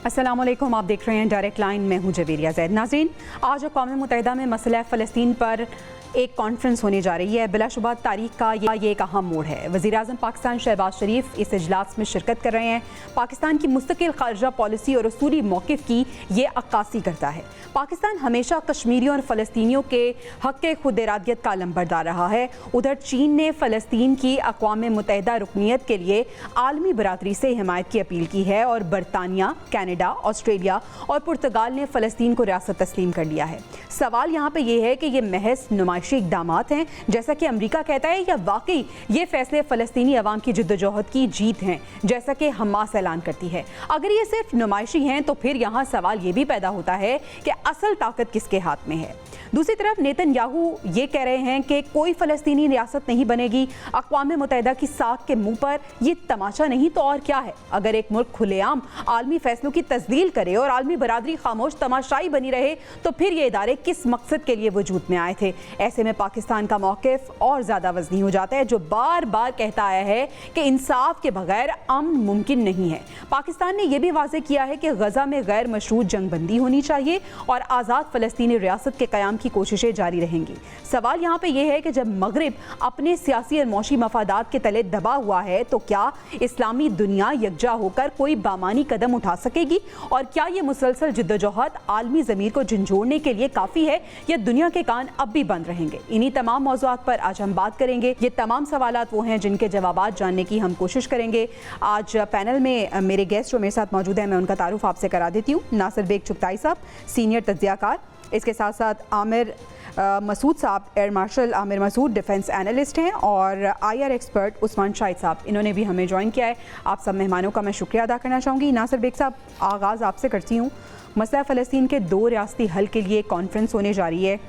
अस्सलाम वालेकुम, आप देख रहे हैं डायरेक्ट लाइन। मैं हूं जवेरिया ज़ैद। नाज़रीन, आज अक़वाम मुत्तहिदा में मसला फ़लस्तीन पर एक कॉन्फ्रेंस होने जा रही है। बिलाशुबा तारीख का ये एक अहम मोड़ है। वज़ीर-ए-आज़म पाकिस्तान शहबाज शरीफ इस इजलास में शिरकत कर रहे हैं। पाकिस्तान की मुस्तकिल ख़ारजा पॉलिसी और उसूली मौक़िफ़ की ये अक्कासी करता है। पाकिस्तान हमेशा कश्मीरियों और फ़लस्तीनियों के हक़ खुद इरादियत का अलंबरदार रहा है। उधर चीन ने फ़लस्तीन की अक़वाम मुत्तहिदा रुकनीत के लिए आलमी बरादरी से हिमायत की अपील की है और बरतानिया, कैनेडा, ऑस्ट्रेलिया और पुर्तगाल ने फ़लस्तीन को रियासत तस्लीम कर लिया है। सवाल यहाँ पे ये है कि ये महज नुमाइशी इक़दामात हैं जैसा कि अमरीका कहता है, या वाकई ये फैसले फ़लस्तीनी अवाम की जिद्दोजहद की जीत हैं जैसा कि हमास ऐलान करती है। अगर ये सिर्फ नुमाइशी हैं तो फिर यहाँ सवाल ये भी पैदा होता है कि असल ताकत किसके हाथ में है। दूसरी तरफ नेतन्याहू ये कह रहे हैं कि कोई फ़लस्तीनी रियासत नहीं बनेगी। अक़वाम मुत्तहिदा की साख के मुंह पर ये तमाशा नहीं तो और क्या है। अगर एक मुल्क खुलेआम आलमी फैसलों की तस्दील करे और आलमी बरादरी खामोश तमाशाई बनी रहे तो फिर ये इदारे किस मकसद के लिए वजूद में आए थे। ऐसे में पाकिस्तान का मौक़िफ़ और ज़्यादा वज़नी हो जाता है, जो बार बार कहता आया है कि इंसाफ के बगैर अमन मुमकिन नहीं है। पाकिस्तान ने यह भी वाज़ेह किया है कि गज़ा में गैर मशरूत जंगबंदी होनी चाहिए और आज़ाद फ़लस्तीनी रियासत के क़याम की कोशिशें जारी रहेंगी। सवाल यहाँ पे ये है कि जब मगरिब अपने सियासी और मौशी मफादात के तले दबा हुआ है तो क्या इस्लामी दुनिया यकजा होकर कोई बामानी कदम उठा सकेगी, और क्या ये मुसलसल जिद्दोजहद आलमी ज़मीर को झंझोड़ने के लिए काफ़ी है, या दुनिया के कान अब भी बंद रहेंगे। इन्हीं तमाम मौज़ूआत पर आज हम बात करेंगे। ये तमाम सवालात वो हैं जिनके जवाबात जानने की हम कोशिश करेंगे। आज पैनल में मेरे गेस्ट जो मेरे साथ मौजूद हैं, मैं उनका तारुफ आपसे करा देती हूँ। नासिर बेग चुगताई साहब, सीनियर तज्ज़ियाकार, इसके साथ साथ आमिर मसूद साहब, air marshal Aamir Masood defence analyst हैं, और IR एक्सपर्ट उस्मान शाहिद साहब, इन्होंने भी हमें ज्वाइन किया है। आप सब मेहमानों का मैं शुक्रिया अदा करना चाहूँगी। नासिर बेग साहब, आगाज़ आपसे करती हूँ। मसला फ़लस्तीन के 2 रियासती हल के लिए कॉन्फ्रेंस होने जा रही है।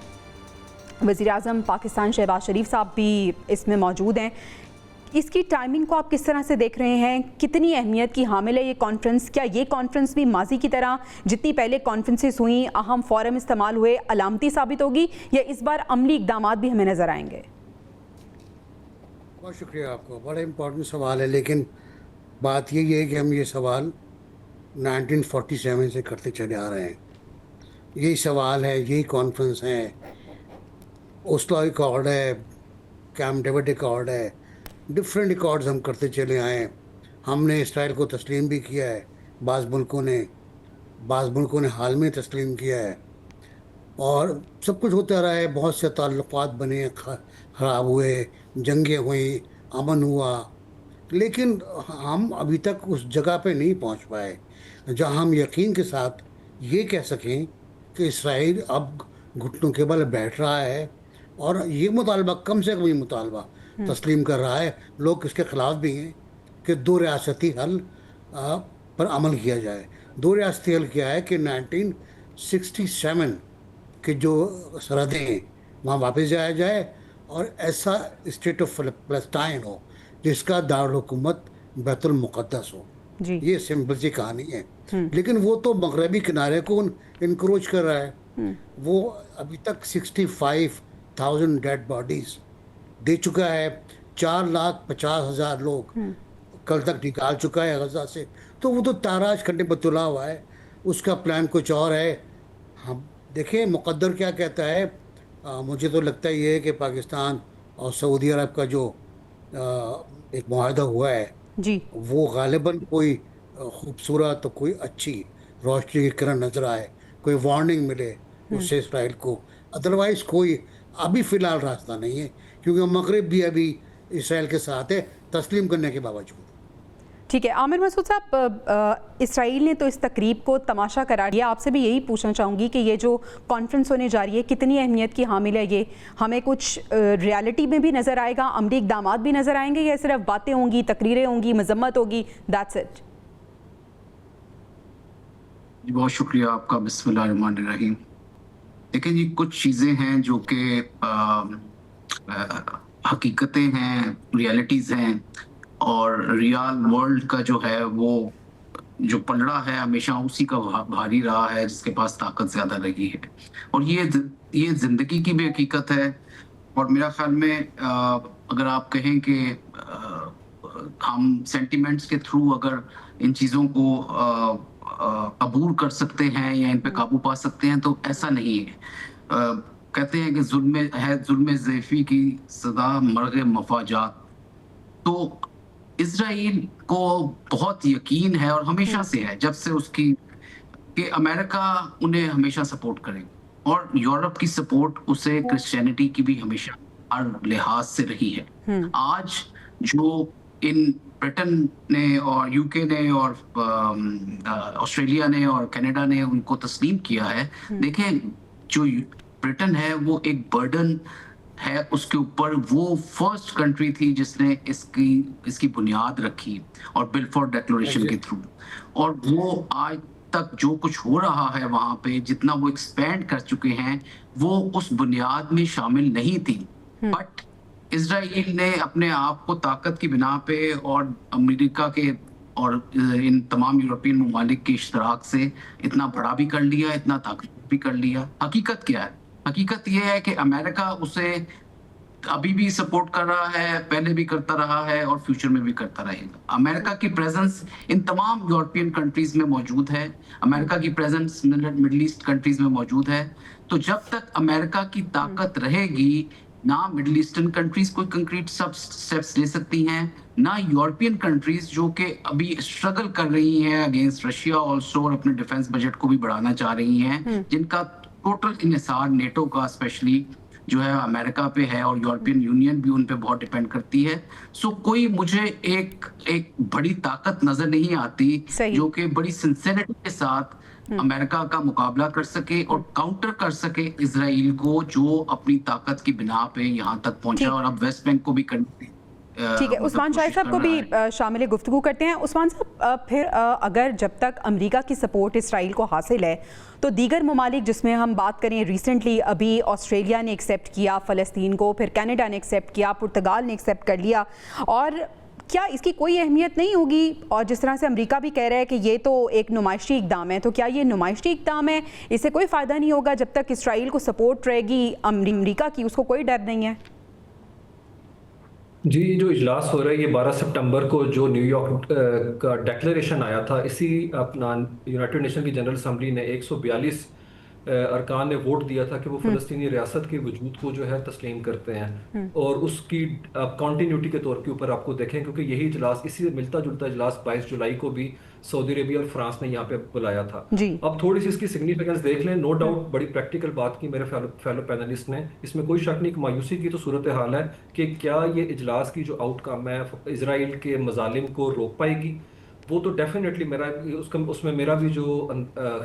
वज़ीर-ए-आज़म पाकिस्तान शहबाज शरीफ साहब भी इसमें मौजूद हैं। इसकी टाइमिंग को आप किस तरह से देख रहे हैं? कितनी अहमियत की हामिल है ये कॉन्फ्रेंस? क्या ये कॉन्फ्रेंस भी माजी की तरह जितनी पहले कॉन्फ्रेंसेस हुई, अहम फोरम इस्तेमाल हुए, अलामती साबित होगी, या इस बार अमली इक़दामात भी हमें नज़र आएंगे? बहुत शुक्रिया आपको, बड़ा इम्पोर्टेंट सवाल है। लेकिन बात यही है कि हम ये सवाल 1947 से करते चले आ रहे हैं। यही सवाल है, यही कॉन्फ्रेंस है, ओस्लो अकॉर्ड है, कैंप डेविड अकॉर्ड है, डिफरेंट रिकॉर्ड्स हम करते चले आए हैं। हमने इसराइल को तस्लीम भी किया है, बाज़ मुल्कों ने हाल में तस्लीम किया है, और सब कुछ होता रहा है। बहुत से ताल्लुक़ात बने, ख़राब हुए, जंगें हुई, अमन हुआ, लेकिन हम अभी तक उस जगह पे नहीं पहुंच पाए जहां हम यकीन के साथ ये कह सकें कि इसराइल अब घुटनों के बल बैठ रहा है और ये मुतालबा, कम से कम ये मुतालबा तस्लीम कर रहा है। लोग इसके ख़िलाफ़ भी हैं कि 2 रियासती हल पर अमल किया जाए। 2 रियासती हल किया है कि 1967 के जो सरहदें हैं वहाँ वापस जाया जाए और ऐसा स्टेट ऑफ फ़लस्तीन हो जिसका दारुल हुकूमत बैतुल मुक़द्दस हो। ये सिंपल सी कहानी है। लेकिन वो तो मगरबी किनारे को इनक्रोच कर रहा है। वो अभी तक 65,000 डेड बॉडीज़ दे चुका है। 4,50,000 लोग कल तक निकाल चुका है गजा से। तो वो तो ताराज खंडे पर तुला हुआ है, उसका प्लान कुछ और है। हम देखें मुक़द्दर क्या कहता है। मुझे तो लगता ही है कि पाकिस्तान और सऊदी अरब का जो एक मुआहदा हुआ है जी, वो गालिबन कोई खूबसूरत तो कोई अच्छी रोशनी की किरण नजर आए, कोई वार्निंग मिले उससे इसराइल को। अदरवाइज कोई अभी फ़िलहाल रास्ता नहीं है, क्योंकि मगरिब भी अभी इसराइल के साथ है तस्लीम करने के बावजूद। ठीक है। आमिर मसूद साहब, इसराइल ने तो इस तकरीब को तमाशा करार दिया। आपसे भी यही पूछना चाहूँगी कि ये जो कॉन्फ्रेंस होने जा रही है कितनी अहमियत की हामिल है? ये हमें कुछ रियलिटी में भी नज़र आएगा, अमली इक़दामात भी नज़र आएंगे, या सिर्फ बातें होंगी, तकरीरें होंगी, मजम्मत होगी, दैट्स इट? जी बहुत शुक्रिया आपका। बिस्मिल्लाहिर्रहमानिर्रहीम। देखिए जी, कुछ चीज़ें हैं जो कि हकीकतें हैं, रियलिटीज़ हैं, और रियल वर्ल्ड का जो है वो जो पलड़ा है हमेशा उसी का भारी रहा है जिसके पास ताकत ज़्यादा रही है, और ये ज़िंदगी की भी हकीकत है। और मेरा ख्याल में अगर आप कहें कि हम सेंटिमेंट्स के थ्रू अगर इन चीज़ों को अबूर कर सकते हैं या इन पे काबू पा सकते हैं, तो ऐसा नहीं है। कहते हैं कि जुल्म ज़ैफ़ी की सदा मर्ग मफाजात। तो इज़राइल को बहुत यकीन है और हमेशा से है, जब से उसकी कि अमेरिका उन्हें हमेशा सपोर्ट करेगा और यूरोप की सपोर्ट उसे क्रिश्चियनिटी की भी हमेशा हर लिहाज से रही है। आज जो इन ब्रिटेन ने और यूके ने और ऑस्ट्रेलिया ने और कनाडा ने उनको तस्लीम किया है, देखें जो ब्रिटेन है वो एक बर्डन है उसके ऊपर। वो फर्स्ट कंट्री थी जिसने इसकी बुनियाद रखी और बिलफोर्ड डिक्लेरेशन के थ्रू, और वो आज तक जो कुछ हो रहा है वहां पे, जितना वो एक्सपेंड कर चुके हैं, वो उस बुनियाद में शामिल नहीं थी। बट इजराइल ने अपने आप को ताकत की बिना पे और अमेरिका के और इन तमाम यूरोपियन ममालिक के इश्तराक से इतना बड़ा भी कर लिया, इतना ताकत भी कर लिया। हकीकत क्या है? हकीकत यह है कि अमेरिका उसे अभी भी सपोर्ट कर रहा है, पहले भी करता रहा है और फ्यूचर में भी करता रहेगा। अमेरिका की प्रेजेंस इन तमाम यूरोपियन कंट्रीज में मौजूद है, अमेरिका की प्रेजेंस मिडिल ईस्ट कंट्रीज में मौजूद है। तो जब तक अमेरिका की ताकत रहेगी, ना मिडिल ईस्टर्न कंट्रीज कोई कंक्रीट स्टेप्स ले सकती हैं, ना यूरोपियन कंट्रीज जो कि अभी स्ट्रगल कर रही हैं अगेंस्ट रशिया ऑल्सो और अपने डिफेंस बजट को भी बढ़ाना चाह रही हैं, जिनका टोटल इन्हिसार नेटो का स्पेशली जो है अमेरिका पे है और यूरोपियन यूनियन भी उन पे बहुत डिपेंड करती है। सो कोई मुझे एक बड़ी ताकत नजर नहीं आती जो कि बड़ी सिंसेरिटी के साथ अमेरिका का मुकाबला कर सके और काउंटर कर सके इजराइल को, जो अपनी ताकत की बिना पे यहाँ तक पहुंचा और अब वेस्ट बैंक को भी करती। ठीक है, उस्मान शाहिद साहब को भी शामिल गुफ्तगू करते हैं। उस्मान साहब, फिर अगर जब तक अमेरिका की सपोर्ट इसराइल को हासिल है, तो दीगर ममालिक जिसमें हम बात करें, रिसेंटली अभी ऑस्ट्रेलिया ने एक्सेप्ट किया फ़लस्तीन को, फिर कनाडा ने एक्सेप्ट किया, पुर्तगाल ने एक्सेप्ट कर लिया, और क्या इसकी कोई अहमियत नहीं होगी? और जिस तरह से अमेरिका भी कह रहा है कि ये तो एक नुमाइशी इक़दाम है, तो क्या ये नुमाइशी इक़दाम है? इससे कोई फ़ायदा नहीं होगा जब तक इसराइल को सपोर्ट रहेगी अमेरिका की, उसको कोई डर नहीं है? जी, जो इजलास हो रहा है ये 12 सितंबर को जो न्यूयॉर्क का डिक्लेरेशन आया था, इसी अपना यूनाइटेड नेशन की जनरल असम्बली ने 142 अरकान ने वोट दिया था कि वो फ़लस्तीनी रियासत के वजूद को जो है तस्लीम करते हैं। और उसकी कंटिन्यूटी के तौर के ऊपर आपको देखें, क्योंकि यही इजलास, इसी मिलता जुलता इजलास 22 जुलाई को भी सऊदी अरेबिया और फ्रांस ने यहाँ पे बुलाया था। अब थोड़ी सी इसकी सिग्निफिकेंस देख लें। नो डाउट बड़ी प्रैक्टिकल बात की मेरे फेलो पैनलिस्ट ने, इसमें कोई शक नहीं कि मायूसी की तो सूरत हाल है कि क्या ये इजलास की जो आउटकम है इसराइल के मजालिम को रोक पाएगी। वो तो डेफिनेटली मेरा उसमें मेरा भी जो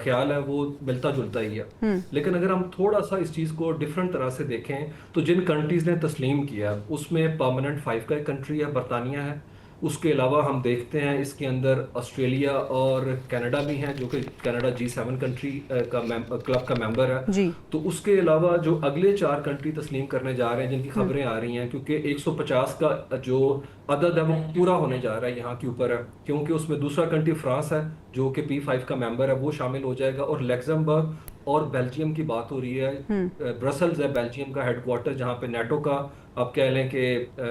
ख्याल है वो मिलता जुलता ही है। लेकिन अगर हम थोड़ा सा इस चीज़ को डिफरेंट तरह से देखें, तो जिन कंट्रीज़ ने तस्लीम किया उसमें परमानेंट 5 का एक कंट्री है, बरतानिया है। उसके अलावा हम देखते हैं इसके अंदर ऑस्ट्रेलिया और कनाडा भी हैं, जो कि कनाडा G7 कंट्री का क्लब का मेंबर है। तो उसके अलावा जो अगले 4 कंट्री तस्लीम करने जा रहे हैं, जिनकी खबरें आ रही हैं, क्योंकि 150 का जो अदद है वो पूरा होने जा रहा है यहाँ के ऊपर है, क्योंकि उसमें दूसरा कंट्री फ्रांस है जो कि P5 का मेंबर है, वो शामिल हो जाएगा। और लग्जमबर्ग और बेल्जियम की बात हो रही है। ब्रसल्स है बेल्जियम का हेडक्वार्टर, जहाँ पे नेटो का आप कह लें कि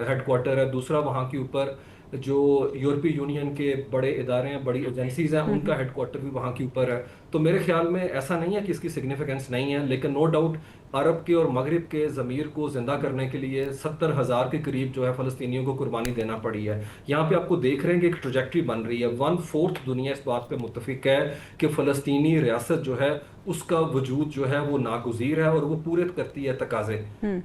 हेडक्वार्टर है। दूसरा वहाँ के ऊपर जो यूरोपीय यूनियन के बड़े इदारे हैं, बड़ी एजेंसीज हैं, उनका हेडक्वार्टर भी वहाँ के ऊपर है। तो मेरे ख्याल में ऐसा नहीं है कि इसकी सिग्निफिकेंस नहीं है, लेकिन नो डाउट अरब के और मगरिब के ज़मीर को ज़िंदा करने के लिए 70,000 के करीब जो है फ़लस्तीनियों को कुर्बानी देना पड़ी है। यहाँ पे आपको देख रहे हैं कि एक ट्रैजेक्टरी बन रही है। 1/4 दुनिया इस बात पे मुत्तफिक है कि फ़लस्तीनी रियासत जो है उसका वजूद जो है वो नागुज़ीर है और वो पूरे करती है तकाज़े,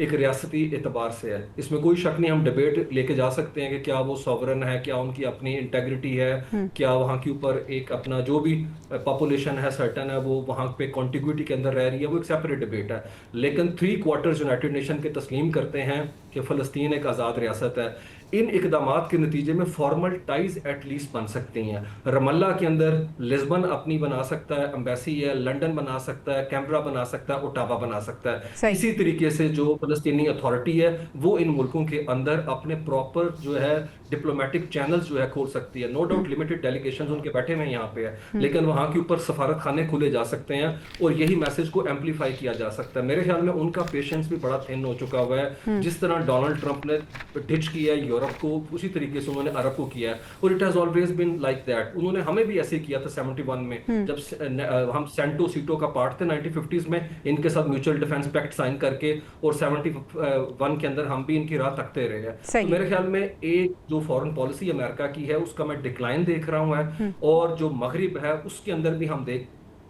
एक रियासती एतबार से है। इसमें कोई शक नहीं, हम डिबेट लेके जा सकते हैं कि क्या वो सॉवरन है, क्या उनकी अपनी इंटेग्रिटी है, क्या वहाँ के ऊपर एक अपना जो भी पॉपुलेशन है सर्टन है वो वहाँ पे कॉन्टिग्यूटी के अंदर रह रही है, वो एक सेपरेट डिबेट है। लेकिन 3/4 यूनाइटेड नेशन के तस्लीम करते हैं कि फ़लस्तीन एक आज़ाद रियासत है। इन इकदामात के नतीजे में फॉर्मल टाइज एटलीस्ट बन सकती हैं। रमल्ला के अंदर लिस्बन अपनी बना सकता है, एम्बेसी है, लंदन बना सकता है, कैमरा बना सकता है, ओटावा बना सकता है। इसी तरीके से जो फ़लस्तीनी अथॉरिटी है वो इन मुल्कों के अंदर अपने प्रॉपर जो है डिप्लोमेटिक चैनल्स जो है खोल सकती है। नो डाउट लिमिटेड डेलीगेशंस उनके बैठे हुए यहाँ पे है, लेकिन वहाँ के ऊपर सफारत खाने खुले जा सकते हैं और यही मैसेज को एम्पलीफाई किया जा सकता है। मेरे ख्याल में उनका पेशेंस भी बड़ा थिन हो चुका हुआ है। जिस तरह डोनाल्ड ट्रंप ने डिच किया है यूरोप यूरोप को, उसी तरीके से उन्होंने अरब को किया है, और it has always been like that. उन्होंने हमें भी ऐसे किया था 71 में, जब हम सेंटो सीटो का पार्ट थे 1950s में, इनके साथ म्यूचुअल डिफेंस पैक्ट साइन करके, और 71 के अंदर हम भी इनकी राह तकते रहे हैं। तो मेरे ख्याल में एक जो फॉरेन पॉलिसी अमेरिका की है उसका मैं डिक्लाइन देख रहा हूँ है, और जो मगरिब है उसके अंदर भी हम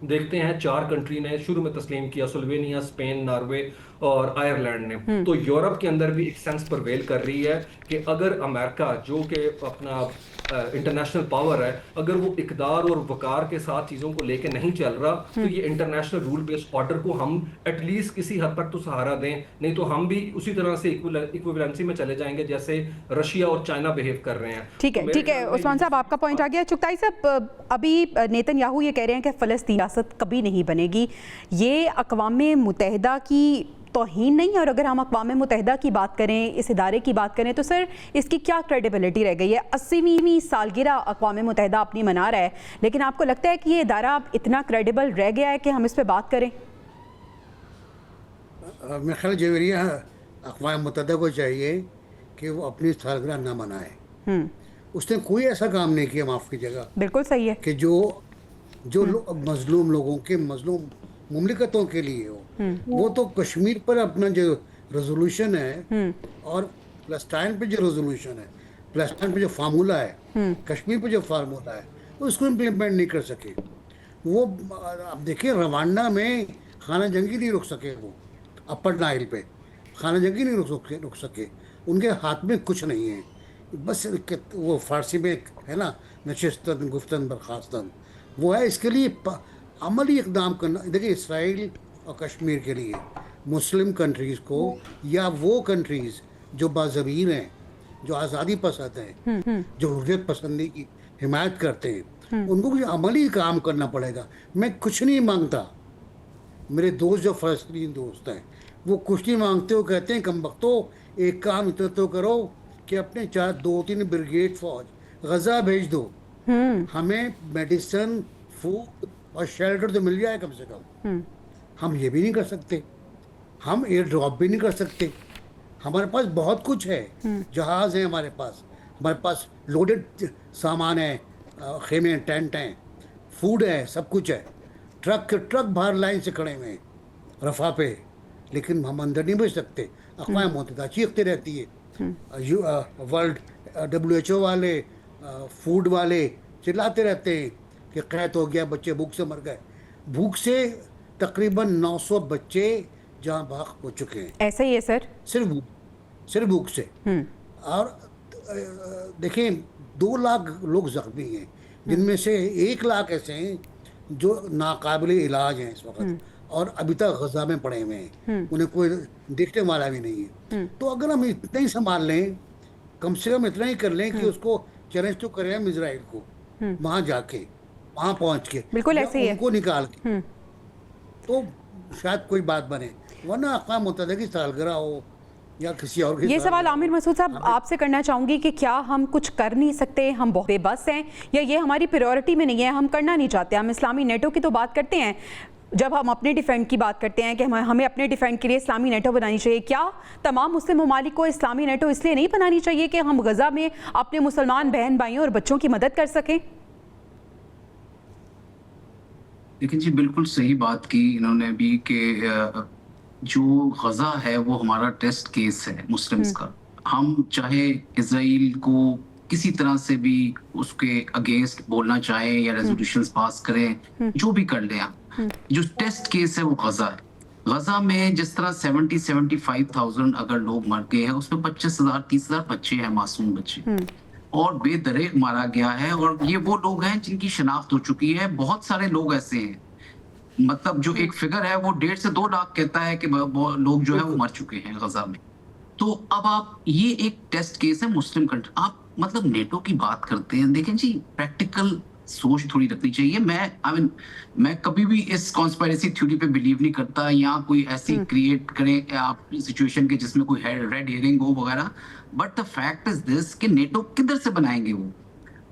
देखते हैं 4 कंट्री ने शुरू में तस्लीम किया, स्लोवेनिया, स्पेन, नॉर्वे और आयरलैंड ने। तो यूरोप के अंदर भी एक सेंस परवेल कर रही है कि अगर अमेरिका जो कि अपना इंटरनेशनल पावर है, अगर वो इकदार और वकार के साथ चीज़ों को लेके नहीं चल रहा, तो ये इंटरनेशनल रूल बेस्ड ऑर्डर को हम एटलीस्ट किसी हद तक तो सहारा दें, नहीं तो हम भी उसी तरह से इक्विवेलेंसी में चले जाएंगे जैसे रशिया और चाइना बिहेव कर रहे हैं। ठीक है उस्मान साहब, आपका पॉइंट आ गया। चुगताई साहब, अभी नेतन्याहू ये कह रहे हैं कि फ़लस्तीन रियासत कभी नहीं बनेगी, ये अक़वाम मुत्तहिदा की तौहीन नहीं है? और अगर हम अक़वाम मुत्तहिदा की बात करें, इस इदारे की बात करें, तो सर इसकी क्या क्रेडिबिलिटी रह गई है? 80वीं सालगिरह अक़वाम मुत्तहिदा अपनी मना रहा है, लेकिन आपको लगता है कि ये इदारा अब इतना क्रेडिबल रह गया है कि हम इस पर बात करें? मेरा ख्याल जवेरिया अक़वाम मुत्तहिदा को चाहिए कि वो अपनी सालगिरह ना मनाए। उसने कोई ऐसा काम नहीं किया, माफ़ कीजिएगा, बिल्कुल सही है, कि जो मजलूम लोगों के, मजलूम मुमलिकतों के लिए हो। वो तो कश्मीर पर अपना जो रेजोल्यूशन है और पैलेस्टाइन पे जो रेजोल्यूशन है, पैलेस्टाइन पे जो फार्मूला है, कश्मीर पे जो फार्मूला है, उसको इम्प्लीमेंट नहीं कर सके। वो अब देखिए, रवांडा में खाना जंगी नहीं रुक सके, वो अपर नाइल पे खाना जंगी नहीं रुक सके। उनके हाथ में कुछ नहीं है, बस वो फारसी में है ना, नशिस्तन गुफ्तन बर्खास्तन, वो है। इसके लिए अमली इक़दाम करना। देखिए, इसराइल और कश्मीर के लिए मुस्लिम कंट्रीज़ को, या वो कंट्रीज़ जो बाज़मीर हैं, जो आज़ादी पसंद हैं, जो हुर्रियत पसंदी की हिमायत करते हैं, उनको कुछ अमली काम करना पड़ेगा। मैं कुछ नहीं मांगता, मेरे दोस्त जो फ़लस्तीनी दोस्त हैं वो कुछ नहीं मांगते, वो कहते हैं कमबख्तो एक काम इतना तो करो कि अपने 2-3 ब्रिगेड फ़ौज गज़ा भेज दो, हमें मेडिसन, फूड और शेल्टर तो मिल जाए कम से कम। हम ये भी नहीं कर सकते, हम एयर ड्रॉप भी नहीं कर सकते। हमारे पास बहुत कुछ है, जहाज़ है हमारे पास लोडेड सामान है, खेमे, टेंट हैं, फूड है, सब कुछ है। ट्रक बाहर लाइन से खड़े हुए हैं रफ़ा पे, लेकिन हम अंदर नहीं भेज सकते। अक़वाम मुत्तहिदा चीखते रहती है, वर्ल्ड WHO वाले, फूड वाले चिल्लाते रहते हैं कि क़हत हो गया, बच्चे भूख से मर गए। भूख से तकरीबन 900 बच्चे जहाँ भाग हो चुके हैं। ऐसा ही है सर, सिर्फ भूख से। और देखिए, 2 लाख लोग ज़ख्मी हैं, जिनमें से 1 लाख ऐसे हैं जो नाकाबिल इलाज हैं इस वक्त, और अभी तक गज़ा में पड़े हुए हैं, उन्हें कोई देखने वाला भी नहीं है। तो अगर हम इतना ही संभाल लें, कम से कम इतना ही कर लें कि उसको चैलेंज तो करें हम इजराइल को, वहाँ जाके, वहाँ पहुँच के, बिल्कुल ऐसे ही है, उनको निकाल के, तो शायद कोई बात बने। वरना अक़वाम मुत्तहिदा की सालगिरह हो या किसी और की। ये सवाल आमिर मसूद साहब आपसे करना चाहूँगी कि क्या हम कुछ कर नहीं सकते, हम बहुत बेबस हैं, या ये हमारी प्रायोरिटी में नहीं है, हम करना नहीं चाहते? हम इस्लामी नेटो की तो बात करते हैं, जब हम अपने डिफेंड की बात करते हैं कि हमें अपने डिफेंड के लिए इस्लामी नेटो बनानी चाहिए, क्या तमाम मुस्लिम ममालिक को इस्लामी नेटो इसलिए नहीं बनानी चाहिए कि हम गज़ा में अपने मुसलमान बहन भाइयों और बच्चों की मदद कर सकें? लेकिन जी, बिल्कुल सही बात की इन्होंने भी कि जो गज़ा है वो हमारा टेस्ट केस है मुस्लिम्स का। हम चाहे इजराइल को किसी तरह से भी उसके अगेंस्ट बोलना चाहें या रेजोल्यूशंस पास करें, जो भी कर लें, जो टेस्ट केस है वो गज़ा है। गज़ा में जिस तरह 70-75,000 अगर लोग मर गए हैं, उसमें 25,000-30,000 बच्चे हैं, मासूम बच्चे, और बेदरेग मारा गया है। और ये वो लोग हैं जिनकी शनाख्त हो चुकी है। बहुत सारे लोग ऐसे हैं, मतलब जो एक फिगर है वो 1.5 से 2 लाख कहता है कि लोग जो है वो मर चुके हैं गज़ा में। तो अब आप, ये एक टेस्ट केस है मुस्लिम कंट्री, आप मतलब नेटो की बात करते हैं। देखें जी, प्रैक्टिकल सोच थोड़ी रखनी चाहिए। मैं कभी भी इस कॉन्स्पिरेसी थ्योरी पे बिलीव नहीं करता, या कोई ऐसी क्रिएट करें आप सिचुएशन के जिसमें कोई रेड हेयरिंग हो वगैरह। But the fact is this कि नेटो किधर से बनाएंगे वो?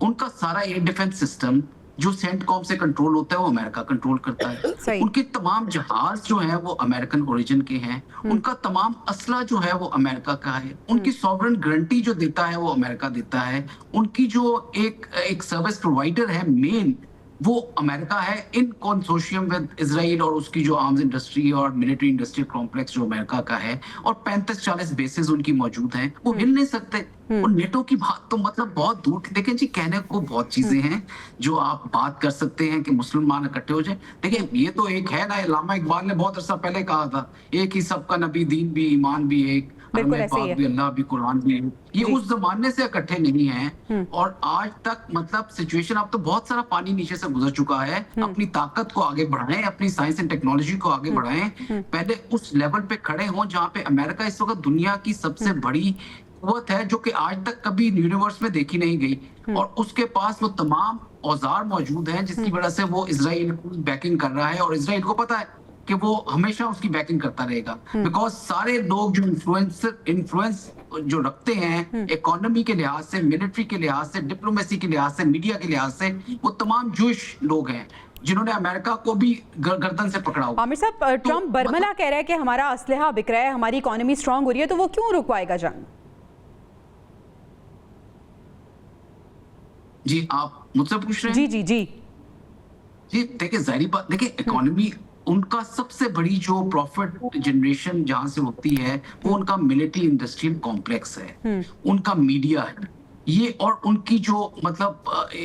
उनका सारा एयर डिफेंस सिस्टम जो सेंटकॉम से कंट्रोल होता है वो अमेरिका कंट्रोल करता सही। है। उनके तमाम जहाज जो हैं वो अमेरिकन ओरिजिन के हैं। उनका तमाम असला जो है वो अमेरिका का है। उनकी सॉवरेन गारंटी जो देता है वो अमेरिका देता है। उनकी जो एक सर्विस प्रोवाइडर है मेन, वो अमेरिका है इन कंसोर्शियम विद इजराइल, और उसकी जो आर्म्स इंडस्ट्री और मिलिट्री इंडस्ट्रियल कॉम्प्लेक्स जो अमेरिका का है, और 35-40 बेसेस उनकी मौजूद हैं। वो हिल नहीं सकते। और नेटो की बात तो मतलब बहुत दूर की। देखें जी, कहने को बहुत चीजें हैं जो आप बात कर सकते हैं कि मुसलमान इकट्ठे हो जाए। देखिए, ये तो एक है ना, अल्लामा इकबाल ने बहुत अरसा पहले कहा था, एक ही सबका नबी, दीन भी, ईमान भी एक, बिल्कुल हमें ऐसे ही पाक है। भी, अल्लाह भी, कुरान भी। ये उस जमाने से इकट्ठे नहीं हैं। और आज तक मतलब सिचुएशन, अब तो बहुत सारा पानी नीचे से गुजर चुका है। अपनी ताकत को आगे बढ़ाएं, अपनी साइंस एंड टेक्नोलॉजी को आगे बढ़ाएं। पहले उस लेवल पे खड़े हों जहां पे अमेरिका इस वक्त दुनिया की सबसे बड़ी कुव्वत है, जो कि आज तक कभी यूनिवर्स में देखी नहीं गई। और उसके पास वो तमाम औजार मौजूद हैं जिसकी वजह से वो इजराइल को बैकिंग कर रहा है। और इजराइल को पता है कि वो हमेशा उसकी बैकिंग करता रहेगा, बिकॉज सारे लोग जो इन्फ्लुएंस जो रखते हैं इकोनॉमी के लिहाज से, मिलिट्री के लिहाज से, डिप्लोमेसी के लिहाज से, मीडिया के लिहाज से, वो तमाम जूश लोग हैं जिन्होंने अमेरिका को भी गर्दन से पकड़ा हुआ। आमिर साहब, ट्रम्प बरमला कह रहा है कि हमारा असलहा बिक रहा है, हमारी इकोनॉमी स्ट्रांग हो रही है, तो वो क्यों रुकवाएगा जंग? जी, आप मुझसे पूछ रहे हैं? जी जी जी जी, देखिए, जाहिर बात, देखिए इकोनॉमी, उनका सबसे बड़ी जो प्रॉफिट जनरेशन जहां से होती है वो उनका मिलिट्री इंडस्ट्रियल कॉम्प्लेक्स है, उनका मीडिया है ये, और उनकी जो मतलब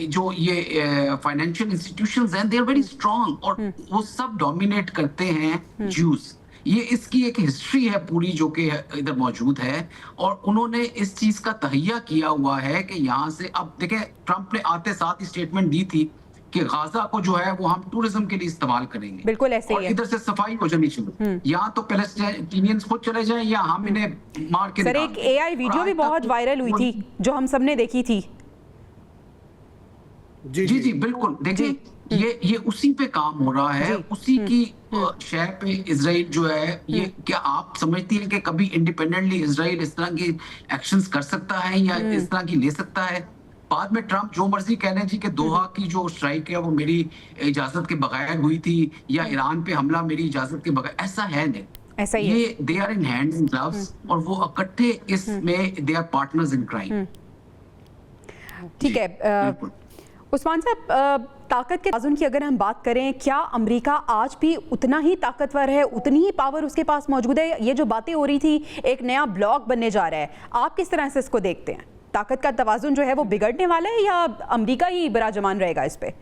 जो ये फाइनेंशियल इंस्टीट्यूशंस हैं, दे आर वेरी स्ट्रांग, और वो सब डोमिनेट करते हैं ज्यूस। ये इसकी एक हिस्ट्री है पूरी जो कि इधर मौजूद है, और उन्होंने इस चीज का तहैया किया हुआ है कि यहाँ से, अब देखें, ट्रंप ने आते साथ ही स्टेटमेंट दी थी कि गाजा को जो है वो हम टूरिज्म के लिए इस्तेमाल करेंगे। बिल्कुल ऐसे और ही है। इधर से सफाई हो जानी चाहिए, यहाँ तो पैलेस्टीनियंस खुद चले जाएं या हम इन्हें मार के सर, निकाल एक दें। एआई वीडियो और भी आज बहुत तक वायरल हुई थी जो हम सबने देखी थी। जी जी जी, बिल्कुल। देखिए, ये उसी पे काम हो रहा है, उसी की शय पे इजराइल जो है ये, क्या आप समझती हैं कि कभी इंडिपेंडेंटली इजराइल इस तरह की एक्शंस कर सकता है या इस तरह की ले सकता है? बाद में ट्रंप जो मर्जी कह लें जी कि दोहा की जो स्ट्राइक है वो मेरी इजाजत के बगैर हुई थी, या ईरान पे हमला मेरी इजाजत के बगैर, ऐसा है नहीं। ऐसा ही है। ये they are in hands and gloves, और वो इकट्ठे इसमें they are partners in crime. ठीक है उस्मान साहब, ताकत के तवाज़ुन की अगर हम बात करें, क्या अमेरिका आज भी उतना ही ताकतवर है, उतनी ही पावर उसके पास मौजूद है? ये जो बातें हो रही थी, एक नया ब्लॉक बनने जा रहा है, आप किस तरह से इसको देखते हैं? ताकत का तवाज़ुन जो है वो बिगड़ने वाला है या अमेरिका ही बराजमान रहेगा इस पे?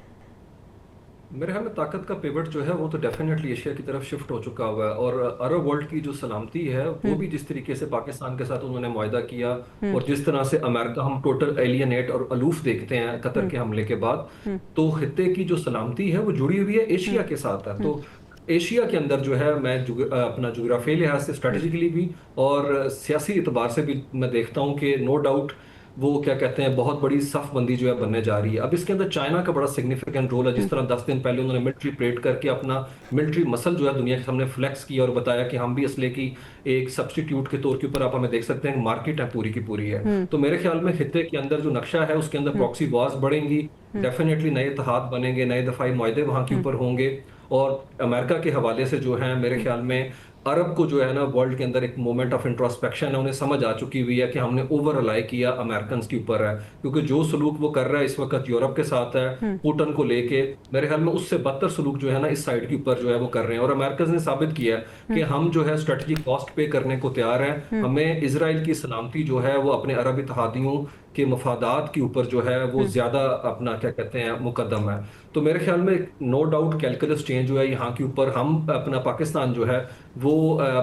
मेरे ख्याल में ताकत का पिवट जो है वो तो डेफिनेटली एशिया की तरफ शिफ्ट हो चुका हुआ है। और अरब वर्ल्ड की जो सलामती है वो भी जिस तरीके से पाकिस्तान के साथ उन्होंने मुआहदा किया, और जिस तरह से अमेरिका हम टोटल एलियनेट और अलूफ देखते हैं कतर के हमले के बाद, तो खित्ते की जो सलामती है वो जुड़ी हुई है एशिया के साथ है। तो एशिया के अंदर जो है, मैं अपना जोग्राफियाई लिहाज से, स्ट्रेटेजिकली भी और सियासी एतबार से भी मैं देखता हूँ कि नो डाउट वो क्या कहते हैं, बहुत बड़ी सफ बंदी जो है बनने जा रही है। अब इसके अंदर चाइना का बड़ा सिग्निफिकेंट रोल है। जिस तरह 10 दिन पहले उन्होंने मिलिट्री परेड करके अपना मिलिट्री मसल जो है दुनिया के सामने फ्लेक्स किया और बताया कि हम भी असले की एक सब्स्टिट्यूट के तौर के ऊपर, आप हमें देख सकते हैं, मार्केट है पूरी की पूरी है। तो मेरे ख्याल में खित्ते के अंदर जो नक्शा है उसके अंदर प्रॉक्सी वॉर्स बढ़ेंगी, डेफिनेटली नए इत्तेहाद बनेंगे, नए दफाई मुआहदे वहां के ऊपर होंगे। और अमेरिका के हवाले से जो है मेरे ख्याल में अरब को जो है ना, वर्ल्ड के अंदर एक मोमेंट ऑफ इंट्रोस्पेक्शन है, उन्हें समझ आ चुकी हुई है कि हमने ओवर रिलाई किया अमेरिकन के ऊपर है। क्योंकि जो सलूक वो कर रहा है इस वक्त यूरोप के साथ है, पुतिन को लेके, मेरे ख्याल में उससे बदतर सलूक जो है ना इस साइड के ऊपर जो है वो कर रहे हैं। और अमेरिकन ने साबित किया है कि हम जो है स्ट्रेटेजिक कॉस्ट पे करने को तैयार हैं। हमें इजराइल की सलामती जो है वो अपने अरब इत्तेहादियों के मफादात के ऊपर जो है वो ज्यादा अपना क्या कहते हैं मुकद्दम है। तो मेरे ख्याल में नो डाउट कैलकुलस चेंज हुआ है यहाँ के ऊपर। हम अपना पाकिस्तान जो है वो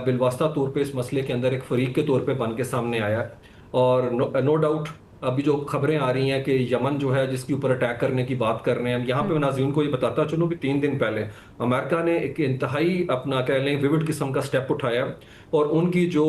बिलवास्ता तौर पे इस मसले के अंदर एक फरीक के तौर पे बन के सामने आया। और नो डाउट अभी जो खबरें आ रही हैं कि यमन जो है जिसके ऊपर अटैक करने की बात कर रहे हैं, यहाँ पे मैं नाज़रीन को ये बताता चलूँ कि 3 दिन पहले अमेरिका ने एक इंतहाई अपना कह लें विविड किस्म का स्टेप उठाया, और उनकी जो